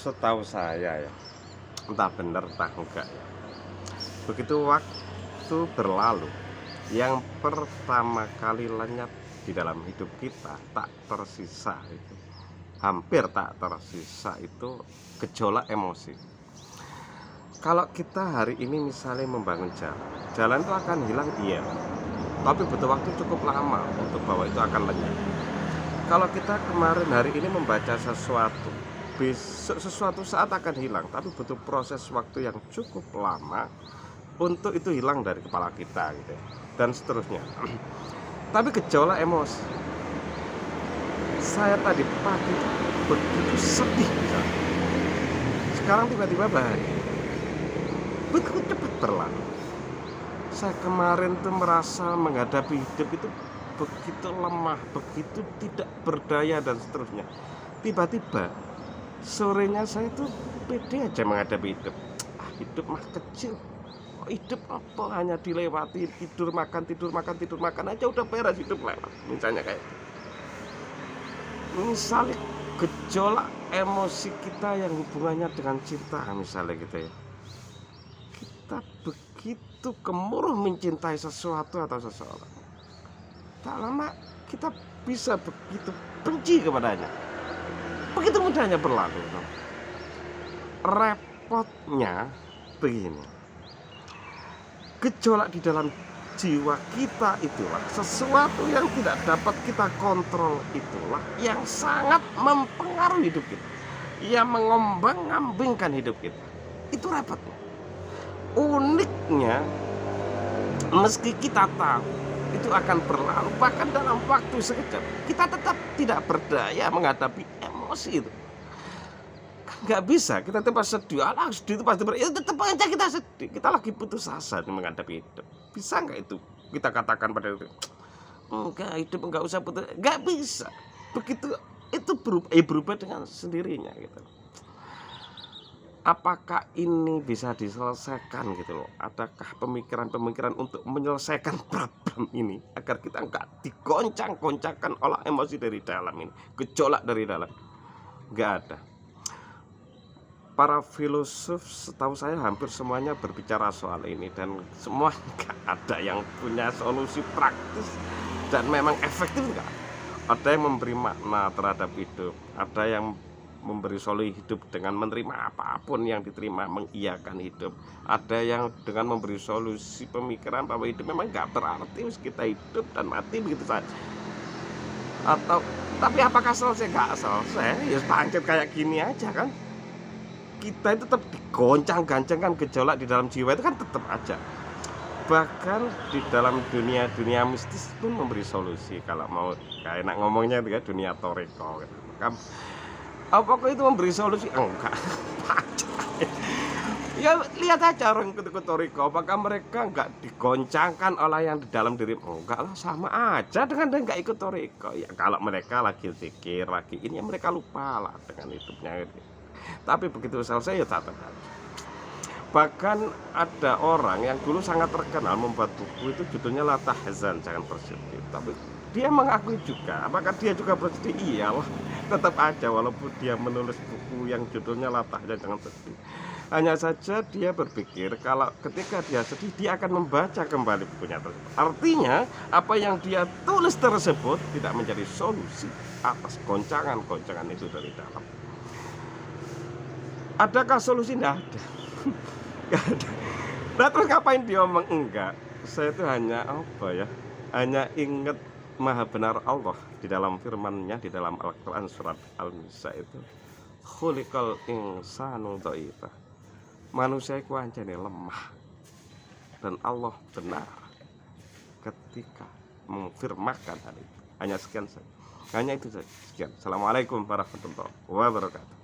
Setahu saya ya, entah benar entah enggak ya. Begitu waktu berlalu, yang pertama kali lenyap di dalam hidup kita tak tersisa itu, hampir tak tersisa itu gejolak emosi. Kalau kita hari ini misalnya membangun jalan itu akan hilang, iya, tapi butuh waktu cukup lama untuk bahwa itu akan lenyap. Kalau kita kemarin hari ini membaca sesuatu, besok sesuatu saat akan hilang, tapi butuh proses waktu yang cukup lama untuk itu hilang dari kepala kita gitu ya, dan seterusnya. Tapi gejolak emosi, saya tadi pagi begitu sedih misalnya, sekarang tiba-tiba bahagia, begitu cepat berlalu. Saya kemarin tuh merasa menghadapi hidup itu begitu lemah, begitu tidak berdaya dan seterusnya. Tiba-tiba sorenya saya tuh pede aja menghadapi hidup. Hidup mah kecil. Hidup apa hanya dilewati, tidur makan aja udah beres, hidup lewat. Misalnya kayak itu. Misalnya gejolak emosi kita yang hubungannya dengan cinta misalnya gitu ya. Kita begitu gemuruh mencintai sesuatu atau seseorang, tak lama kita bisa begitu benci kepadanya, begitu mudahnya berlalu. Repotnya begini, gejolak di dalam jiwa kita itulah sesuatu yang tidak dapat kita kontrol, itulah yang sangat mempengaruhi hidup kita, yang mengombang-ambingkan hidup kita. Itu repotnya. Uniknya, meski kita tahu itu akan berlalu, bahkan dalam waktu sekejap, kita tetap tidak berdaya menghadapi emosi itu. Nggak bisa, kita tetap sedih, sedih itu pasti ya tetap aja kita sedih, kita lagi putus asa menghadapi hidup. Bisa nggak itu kita katakan pada itu, enggak, hidup nggak usah putus, nggak bisa. Begitu itu berubah dengan sendirinya gitu. Apakah ini bisa diselesaikan gitu loh? Adakah pemikiran-pemikiran untuk menyelesaikan problem ini agar kita nggak digoncang-goncangkan oleh emosi dari dalam ini, gejolak dari dalam? Nggak ada. Para filosof setahu saya hampir semuanya berbicara soal ini, dan semua nggak ada yang punya solusi praktis dan memang efektif. Nggak ada yang memberi makna terhadap hidup, ada yang memberi solusi hidup dengan menerima apapun yang diterima, mengiyakan hidup. Ada yang dengan memberi solusi pemikiran bahwa hidup memang nggak berarti, kita hidup dan mati begitu saja. Atau tapi apakah selesai? Nggak selesai, ya bangkit kayak gini aja kan. Kita itu tetap digoncang-gancangkan, gejolak di dalam jiwa itu kan tetap aja. Bahkan di dalam dunia mistis pun memberi solusi, kalau mau kayak enak ngomongnya itu ya, dunia toriko gitu. Apakah itu memberi solusi? Enggak. Ya lihat aja orang ikut toriko, apakah mereka enggak digoncangkan oleh yang di dalam diri? Enggak lah, sama aja dengan dia enggak ikut toriko. Ya kalau mereka lagi zikir, lagi ini ya mereka lupa lah dengan hidupnya gitu. Tapi begitu selesai ya tatap. Bahkan ada orang yang dulu sangat terkenal membuat buku itu judulnya La Tahzan, jangan bersedih. Tapi dia mengakui juga, apakah dia juga bersedih? Iyalah, tetap aja walaupun dia menulis buku yang judulnya La Tahzan, jangan sedih. Hanya saja dia berpikir kalau ketika dia sedih, dia akan membaca kembali bukunya tersebut. Artinya, apa yang dia tulis tersebut tidak menjadi solusi atas goncangan-goncangan itu dari dalam. Adakah solusi? Tidak ada. Gak ada. Nah terus ngapain dia ngomong enggak? Saya itu hanya apa ya? Hanya ingat maha benar Allah di dalam firman-Nya di dalam Al-Qur'an surat Al-Nisa itu. Khuliqal insanu dha'ifa. Manusia itu anjane lemah. Dan Allah benar ketika memfirmankan hal itu. Hanya sekian saja. Hanya itu saja. Sekian. Assalamualaikum warahmatullahi wabarakatuh.